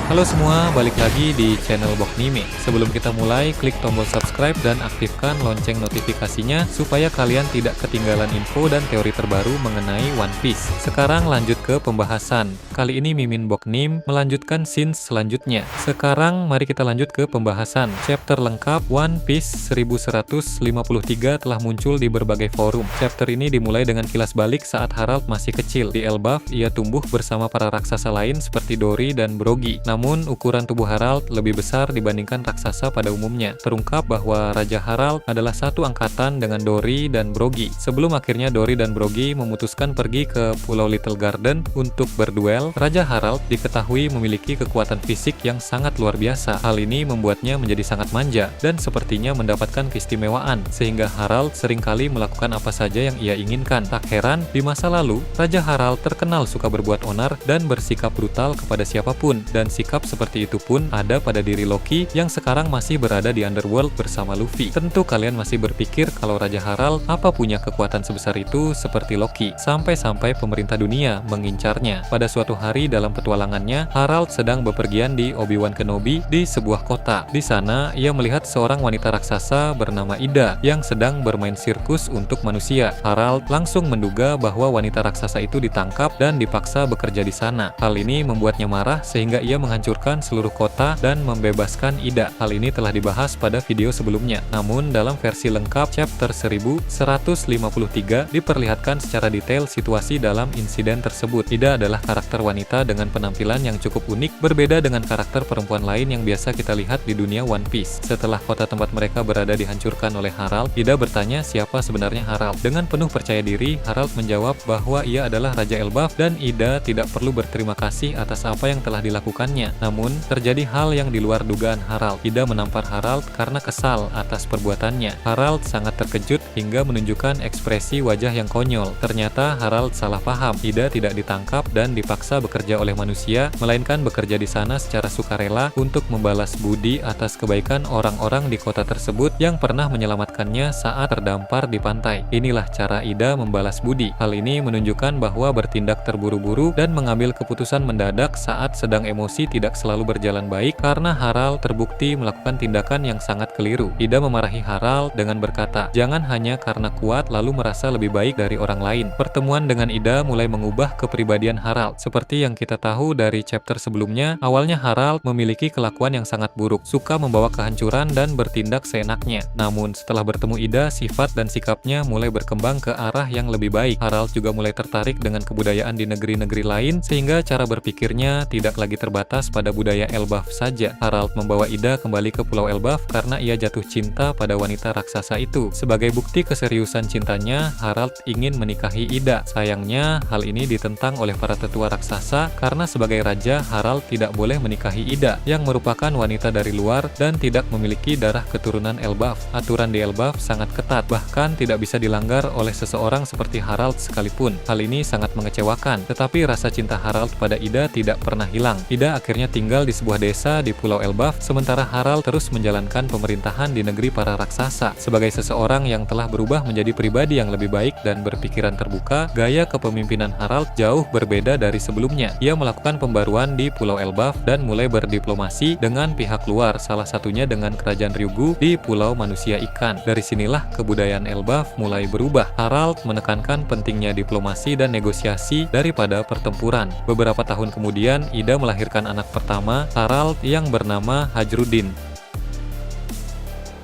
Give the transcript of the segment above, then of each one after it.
Halo semua, balik lagi di channel Boknime. Sebelum kita mulai, klik tombol subscribe dan aktifkan lonceng notifikasinya supaya kalian tidak ketinggalan info dan teori terbaru mengenai One Piece. Sekarang lanjut ke pembahasan. Kali ini Mimin Boknim melanjutkan scene selanjutnya. Sekarang mari kita lanjut ke pembahasan. Chapter lengkap One Piece 1153 telah muncul di berbagai forum. Chapter ini dimulai dengan kilas balik saat Harald masih kecil. Di Elbaf, ia tumbuh bersama para raksasa lain seperti Dory dan Brogy. Namun, ukuran tubuh Harald lebih besar dibandingkan raksasa pada umumnya. Terungkap bahwa Raja Harald adalah satu angkatan dengan Dory dan Brogy. Sebelum akhirnya Dory dan Brogy memutuskan pergi ke Pulau Little Garden untuk berduel, Raja Harald diketahui memiliki kekuatan fisik yang sangat luar biasa. Hal ini membuatnya menjadi sangat manja dan sepertinya mendapatkan keistimewaan, sehingga Harald seringkali melakukan apa saja yang ia inginkan. Tak heran, di masa lalu, Raja Harald terkenal suka berbuat onar dan bersikap brutal kepada siapapun, dan sikap seperti itu pun ada pada diri Loki yang sekarang masih berada di Underworld bersama Luffy. Tentu kalian masih berpikir kalau Raja Harald apa punya kekuatan sebesar itu seperti Loki, sampai-sampai pemerintah dunia mengincarnya. Pada suatu hari dalam petualangannya, Harald sedang bepergian di Obi-Wan Kenobi di sebuah kota. Di sana, ia melihat seorang wanita raksasa bernama Ida yang sedang bermain sirkus untuk manusia. Harald langsung menduga bahwa wanita raksasa itu ditangkap dan dipaksa bekerja di sana. Hal ini membuatnya marah sehingga ia menghancurkan seluruh kota dan membebaskan Ida. Hal ini telah dibahas pada video sebelumnya. Namun dalam versi lengkap chapter 1153 diperlihatkan secara detail situasi dalam insiden tersebut. Ida adalah karakter wanita dengan penampilan yang cukup unik, berbeda dengan karakter perempuan lain yang biasa kita lihat di dunia One Piece. Setelah kota tempat mereka berada dihancurkan oleh Harald, Ida bertanya siapa sebenarnya Harald. Dengan penuh percaya diri, Harald menjawab bahwa ia adalah Raja Elbaf dan Ida tidak perlu berterima kasih atas apa yang telah dilakukannya. Namun, terjadi hal yang di luar dugaan Harald. Ida menampar Harald karena kesal atas perbuatannya. Harald sangat terkejut hingga menunjukkan ekspresi wajah yang konyol. Ternyata Harald salah paham. Ida tidak ditangkap dan dipaksa bekerja oleh manusia, melainkan bekerja di sana secara sukarela untuk membalas budi atas kebaikan orang-orang di kota tersebut yang pernah menyelamatkannya saat terdampar di pantai. Inilah cara Ida membalas budi. Hal ini menunjukkan bahwa bertindak terburu-buru dan mengambil keputusan mendadak saat sedang emosi tidak selalu berjalan baik karena Harald terbukti melakukan tindakan yang sangat keliru. Ida memarahi Harald dengan berkata, "Jangan hanya karena kuat lalu merasa lebih baik dari orang lain." Pertemuan dengan Ida mulai mengubah kepribadian Harald. Seperti yang kita tahu dari chapter sebelumnya, awalnya Harald memiliki kelakuan yang sangat buruk, suka membawa kehancuran dan bertindak seenaknya. Namun setelah bertemu Ida, sifat dan sikapnya mulai berkembang ke arah yang lebih baik. Harald juga mulai tertarik dengan kebudayaan di negeri-negeri lain sehingga cara berpikirnya tidak lagi terbatas pada budaya Elbaf saja. Harald membawa Ida kembali ke Pulau Elbaf karena ia jatuh cinta pada wanita raksasa itu. Sebagai bukti keseriusan cintanya, Harald ingin menikahi Ida. Sayangnya, hal ini ditentang oleh para tetua raksasa karena sebagai raja, Harald tidak boleh menikahi Ida yang merupakan wanita dari luar dan tidak memiliki darah keturunan Elbaf. Aturan di Elbaf sangat ketat, bahkan tidak bisa dilanggar oleh seseorang seperti Harald sekalipun. Hal ini sangat mengecewakan, tetapi rasa cinta Harald pada Ida tidak pernah hilang. Ida akhirnya tinggal di sebuah desa di Pulau Elbaf, sementara Harald terus menjalankan pemerintahan di negeri para raksasa. Sebagai seseorang yang telah berubah menjadi pribadi yang lebih baik dan berpikiran terbuka, gaya kepemimpinan Harald jauh berbeda dari sebelumnya. Ia melakukan pembaruan di Pulau Elbaf dan mulai berdiplomasi dengan pihak luar, salah satunya dengan kerajaan Ryugu di Pulau Manusia Ikan. Dari sinilah kebudayaan Elbaf mulai berubah. Harald menekankan pentingnya diplomasi dan negosiasi daripada pertempuran. Beberapa tahun kemudian, Ida melahirkan anak pertama, Harald, yang bernama Hajrudin.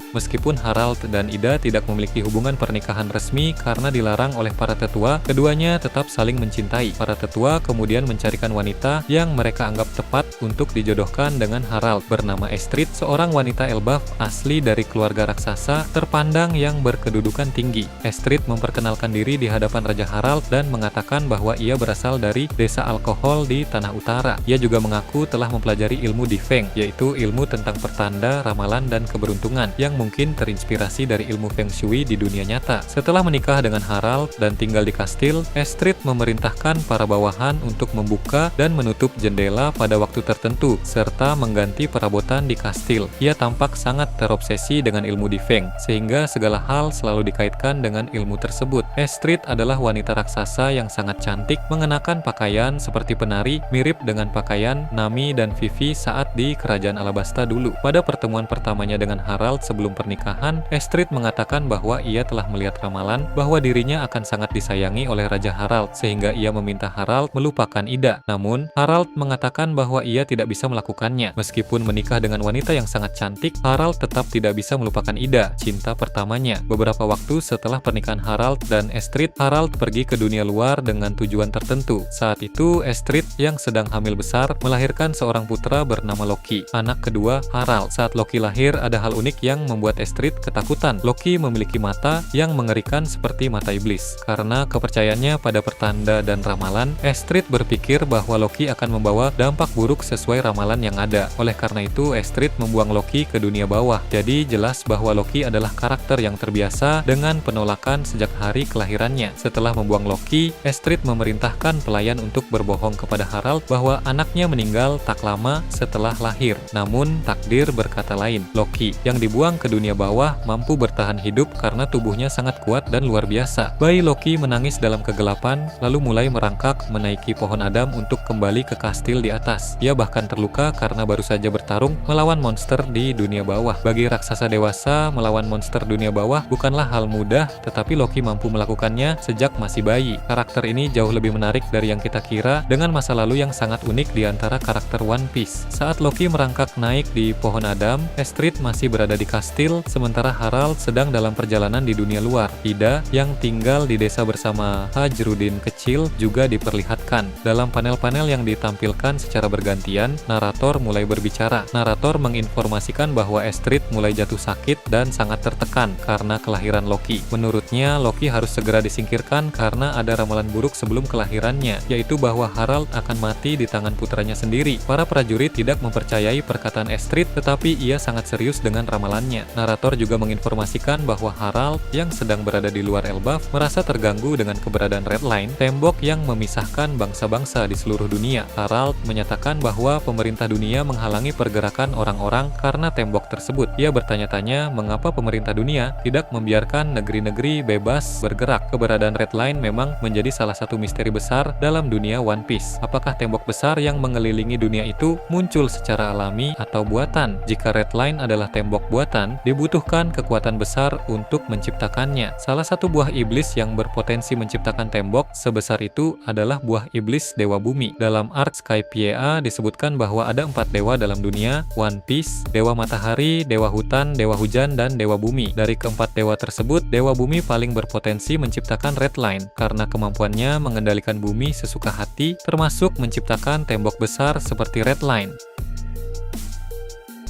Meskipun Harald dan Ida tidak memiliki hubungan pernikahan resmi karena dilarang oleh para tetua, keduanya tetap saling mencintai. Para tetua kemudian mencarikan wanita yang mereka anggap tepat untuk dijodohkan dengan Harald, bernama Estrid, seorang wanita Elbaf asli dari keluarga raksasa terpandang yang berkedudukan tinggi. Estrid memperkenalkan diri di hadapan Raja Harald dan mengatakan bahwa ia berasal dari desa alkohol di Tanah Utara. Ia juga mengaku telah mempelajari ilmu Difeng, yaitu ilmu tentang pertanda, ramalan, dan keberuntungan yang mungkin terinspirasi dari ilmu Feng Shui di dunia nyata. Setelah menikah dengan Harald dan tinggal di kastil, Astrid memerintahkan para bawahan untuk membuka dan menutup jendela pada waktu tertentu, serta mengganti perabotan di kastil. Ia tampak sangat terobsesi dengan ilmu di Feng, sehingga segala hal selalu dikaitkan dengan ilmu tersebut. Astrid adalah wanita raksasa yang sangat cantik, mengenakan pakaian seperti penari, mirip dengan pakaian Nami dan Vivi saat di Kerajaan Alabasta dulu. Pada pertemuan pertamanya dengan Harald sebelum pernikahan, Astrid mengatakan bahwa ia telah melihat ramalan bahwa dirinya akan sangat disayangi oleh Raja Harald, sehingga ia meminta Harald melupakan Ida. Namun, Harald mengatakan bahwa ia tidak bisa melakukannya. Meskipun menikah dengan wanita yang sangat cantik, Harald tetap tidak bisa melupakan Ida, cinta pertamanya. Beberapa waktu setelah pernikahan Harald dan Astrid, Harald pergi ke dunia luar dengan tujuan tertentu. Saat itu, Astrid yang sedang hamil besar melahirkan seorang putra bernama Loki, anak kedua Harald. Saat Loki lahir, ada hal unik yang membuat Astrid ketakutan. Loki memiliki mata yang mengerikan seperti mata iblis. Karena kepercayaannya pada pertanda dan ramalan, Astrid berpikir bahwa Loki akan membawa dampak buruk sesuai ramalan yang ada. Oleh karena itu, Astrid membuang Loki ke dunia bawah. Jadi jelas bahwa Loki adalah karakter yang terbiasa dengan penolakan sejak hari kelahirannya. Setelah membuang Loki, Astrid memerintahkan pelayan untuk berbohong kepada Harald bahwa anaknya meninggal tak lama setelah lahir. Namun, takdir berkata lain. Loki yang dibuang ke dunia bawah mampu bertahan hidup karena tubuhnya sangat kuat dan luar biasa. Bayi Loki menangis dalam kegelapan, lalu mulai merangkak menaiki pohon Adam untuk kembali ke kastil di atas. Ia bahkan terluka karena baru saja bertarung melawan monster di dunia bawah. Bagi raksasa dewasa, melawan monster dunia bawah bukanlah hal mudah, tetapi Loki mampu melakukannya sejak masih bayi. Karakter ini jauh lebih menarik dari yang kita kira, dengan masa lalu yang sangat unik di antara karakter One Piece. Saat Loki merangkak naik di pohon Adam, Astrid masih berada di kastil, sementara Harald sedang dalam perjalanan di dunia luar. Ida yang tinggal di desa bersama Hajrudin kecil juga diperlihatkan. Dalam panel-panel yang ditampilkan secara bergantian, narator mulai berbicara. Narator menginformasikan bahwa Astrid mulai jatuh sakit dan sangat tertekan karena kelahiran Loki. Menurutnya, Loki harus segera disingkirkan karena ada ramalan buruk sebelum kelahirannya, yaitu bahwa Harald akan mati di tangan putranya sendiri. Para prajurit tidak mempercayai perkataan Astrid, tetapi ia sangat serius dengan ramalannya. Narator juga menginformasikan bahwa Harald yang sedang berada di luar Elbaf merasa terganggu dengan keberadaan Red Line, tembok yang memisahkan bangsa-bangsa di seluruh dunia. Harald menyatakan bahwa pemerintah dunia menghalangi pergerakan orang-orang karena tembok tersebut. Ia bertanya-tanya mengapa pemerintah dunia tidak membiarkan negeri-negeri bebas bergerak. Keberadaan Red Line memang menjadi salah satu misteri besar dalam dunia One Piece. Apakah tembok besar yang mengelilingi dunia itu muncul secara alami atau buatan? Jika Red Line adalah tembok buatan, dibutuhkan kekuatan besar untuk menciptakannya. Salah satu buah iblis yang berpotensi menciptakan tembok sebesar itu adalah buah iblis Dewa Bumi. Dalam arc Skypiea disebutkan bahwa ada 4 dewa dalam dunia One Piece: Dewa Matahari, Dewa Hutan, Dewa Hujan, dan Dewa Bumi. Dari keempat dewa tersebut, Dewa Bumi paling berpotensi menciptakan Red Line karena kemampuannya mengendalikan bumi sesuka hati, termasuk menciptakan tembok besar seperti Red Line.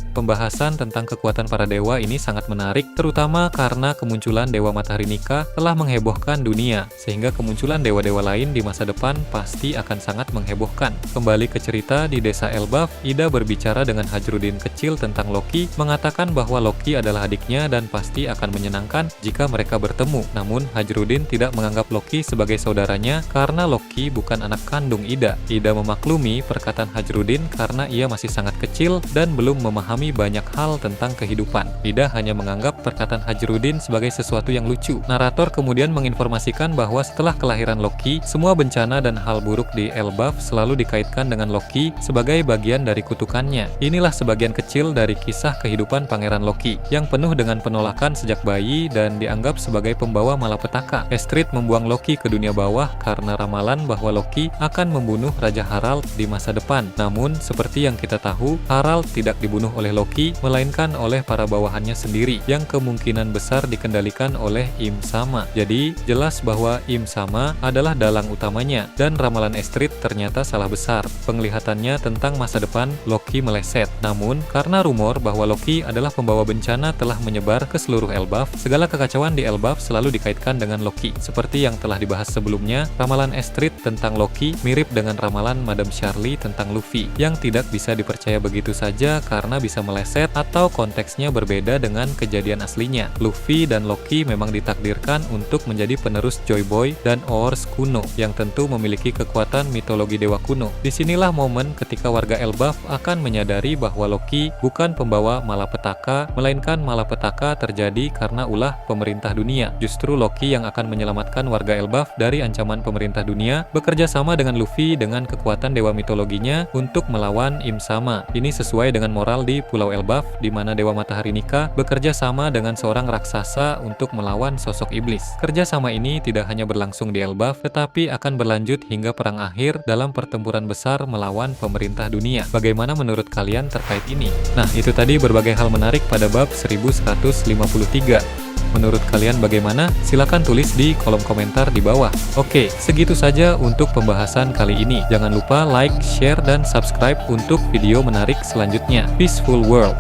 Pembahasan tentang kekuatan para dewa ini sangat menarik, terutama karena kemunculan Dewa Matahari Nika telah menghebohkan dunia, sehingga kemunculan dewa-dewa lain di masa depan pasti akan sangat menghebohkan. Kembali ke cerita di desa Elbaf, Ida berbicara dengan Hajrudin kecil tentang Loki, mengatakan bahwa Loki adalah adiknya dan pasti akan menyenangkan jika mereka bertemu. Namun, Hajrudin tidak menganggap Loki sebagai saudaranya karena Loki bukan anak kandung Ida. Ida memaklumi perkataan Hajrudin karena ia masih sangat kecil dan belum memahami banyak hal tentang kehidupan. Ida hanya menganggap perkataan Hajrudin sebagai sesuatu yang lucu. Narator kemudian menginformasikan bahwa setelah kelahiran Loki, semua bencana dan hal buruk di Elbaf selalu dikaitkan dengan Loki sebagai bagian dari kutukannya. Inilah sebagian kecil dari kisah kehidupan Pangeran Loki, yang penuh dengan penolakan sejak bayi dan dianggap sebagai pembawa malapetaka. Astrid membuang Loki ke dunia bawah karena ramalan bahwa Loki akan membunuh Raja Harald di masa depan. Namun, seperti yang kita tahu, Harald tidak dibunuh oleh Loki, melainkan oleh para bawahannya sendiri, yang kemungkinan besar dikendalikan oleh Im Sama. Jadi, jelas bahwa Im Sama adalah dalang utamanya, dan ramalan Astrid ternyata salah besar. Penglihatannya tentang masa depan Loki meleset. Namun, karena rumor bahwa Loki adalah pembawa bencana telah menyebar ke seluruh Elbaf, segala kekacauan di Elbaf selalu dikaitkan dengan Loki. Seperti yang telah dibahas sebelumnya, ramalan Astrid tentang Loki mirip dengan ramalan Madame Charlie tentang Luffy, yang tidak bisa dipercaya begitu saja karena bisa bisa meleset atau konteksnya berbeda dengan kejadian aslinya. Luffy dan Loki memang ditakdirkan untuk menjadi penerus Joy Boy dan Oars kuno yang tentu memiliki kekuatan mitologi dewa kuno. Disinilah momen ketika warga Elbaf akan menyadari bahwa Loki bukan pembawa malapetaka, melainkan malapetaka terjadi karena ulah pemerintah dunia. Justru Loki yang akan menyelamatkan warga Elbaf dari ancaman pemerintah dunia, bekerja sama dengan Luffy dengan kekuatan dewa mitologinya untuk melawan Im Sama. Ini sesuai dengan moral di Pulau Elbaf, di mana Dewa Matahari Nika bekerja sama dengan seorang raksasa untuk melawan sosok iblis. Kerjasama ini tidak hanya berlangsung di Elbaf, tetapi akan berlanjut hingga perang akhir dalam pertempuran besar melawan pemerintah dunia. Bagaimana menurut kalian terkait ini? Nah, itu tadi berbagai hal menarik pada bab 1153. Menurut kalian bagaimana? Silahkan tulis di kolom komentar di bawah. Oke, segitu saja untuk pembahasan kali ini. Jangan lupa like, share, dan subscribe untuk video menarik selanjutnya. Peaceful World.